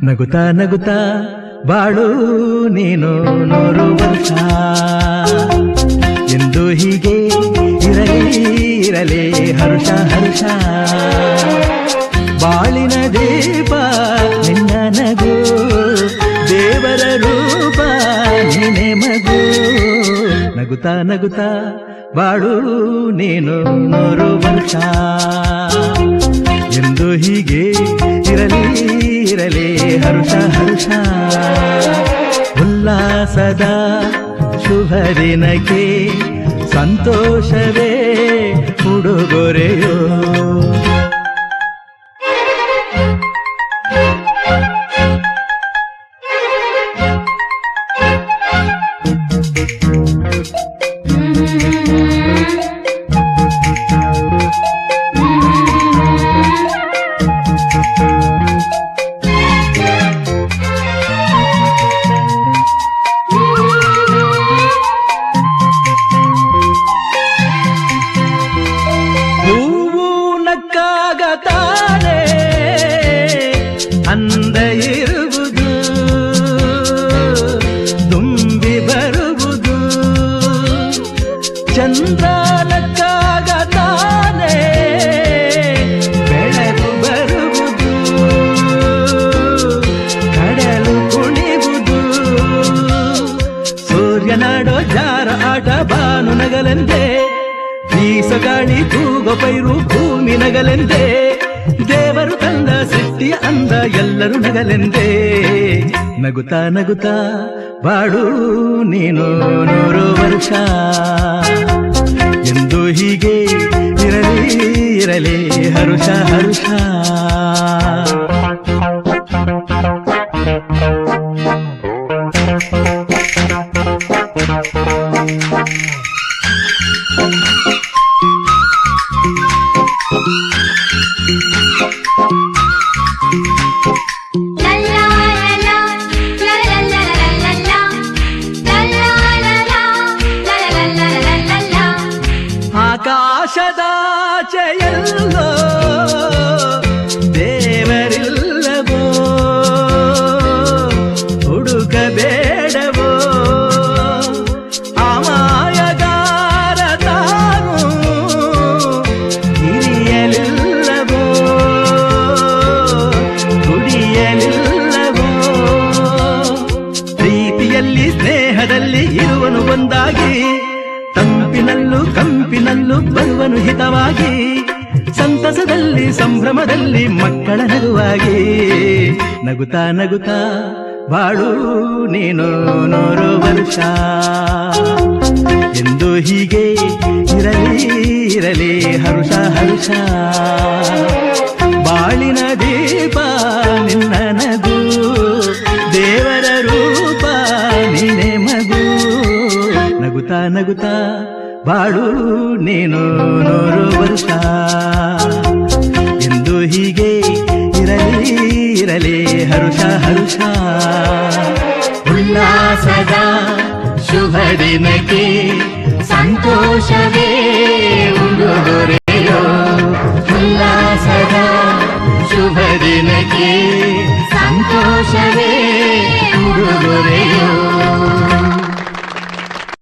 ನಗುತ್ತಾ ನಗುತ್ತಾ ಬಾಳು ನೀನು 100 ವರ್ಷ ಎಂದು ಹೀಗೆ ಇರಲಿ ಇರಲಿ ಹರ್ಷ ಹರ್ಷ ಬಾಳಿನ ದೀಪ ನಿನ್ನ ನಗು ದೇವರ ರೂಪ ನೀನೆ ಮಗು ನಗುತ್ತಾ ನಗುತ್ತಾ ಬಾಳು ನೀನು 100 ವರ್ಷ ಎಂದು ಹೀಗೆ ಇರಲಿ ಇರಲಿ ಹರ್ಷ ಹರ್ಷ ಉಲ್ಲಾಸದ ಶುಭ ದಿನಕ್ಕೆ ಸಂತೋಷವೇ ಉಡುಗೊರೆಯೋ ತಾನೆ ಅಂದ ಇರುವುದು ತುಂಬಿ ಬರುವುದು ಚಂದ್ರನಕ್ಕಾಗ ತಾನೆ ಬೆಳಕು ಬರುವುದು ಕಡಲು ಕುಣಿವುದು ಸೂರ್ಯನಾಡೋ ಜಾರ ಆಟ ಬಾನು ನಗಲೆಂದೇ ಬೀಸಗಾಳಿ ತೂಗೋ ಪೈರು ಭೂಮಿ ನಗಲೆಂದೇ ದೇವರು ತಂದ ಸೃಷ್ಟಿಯ ಅಂದ ಎಲ್ಲರೂ ನಗಲೆಂದೇ ನಗುತ್ತಾ ನಗುತ್ತಾ ಬಾಳು ನೀನು 100 ವರ್ಷ ಎಂದು ಹೀಗೆ ಇರಲಿ ಇರಲಿ ಹರುಷ ಹರುಷ ಆಕಾಶದಾಚೆಯಲ್ಲೋ ದೇವರಿಲ್ಲವೋ ಹುಡುಕಬೇಡವೋ ಅಮಾಯಗಾರ ತಾನು ಹಿರಿಯಲಿಲ್ಲವೋ ದುಡಿಯಲಿಲ್ಲವೋ ಪ್ರೀತಿಯಲ್ಲಿ ಸ್ನೇಹದಲ್ಲಿ ಇರುವನು ಒಂದಾಗಿ ತಂಪಿನಲ್ಲೂ ಕಂಪಿನಲ್ಲೂ ಬರುವನು ಹಿತವಾಗಿ ಸಂತಸದಲ್ಲಿ ಸಂಭ್ರಮದಲ್ಲಿ ಮಕ್ಕಳ ನಗುವಾಗಿ ನಗುತ್ತಾ ನಗುತ್ತಾ ಬಾಳು ನೀನು 100 ವರ್ಷ ಎಂದು ಹೀಗೆ ಇರಲಿ ಇರಲಿ ಹರುಷ ಹರುಷ ಬಾಳಿನ ದೀಪ ನಿನ್ನ ನಗು ದೇವರ ರೂಪ ನೀನೆ ಮಗು ನಗುತ್ತಾ ನಗುತ್ತಾ ಬಾಳು ನೀನು 100 ವರ್ಷ ಎಂದು ಹೀಗೆ ಇರಲಿ ಇರಲಿ ಹರುಷ ಹರುಷ ಉಲ್ಲಾಸದ ಶುಭ ದಿನಕ್ಕೆ ಸಂತೋಷವೇ ಉಡುಗೊರೆಯೋ ಉಲ್ಲಾಸದ ಶುಭ ದಿನಕ್ಕೆ ಸಂತೋಷವೇ ಉಡುಗೊರೆಯೋ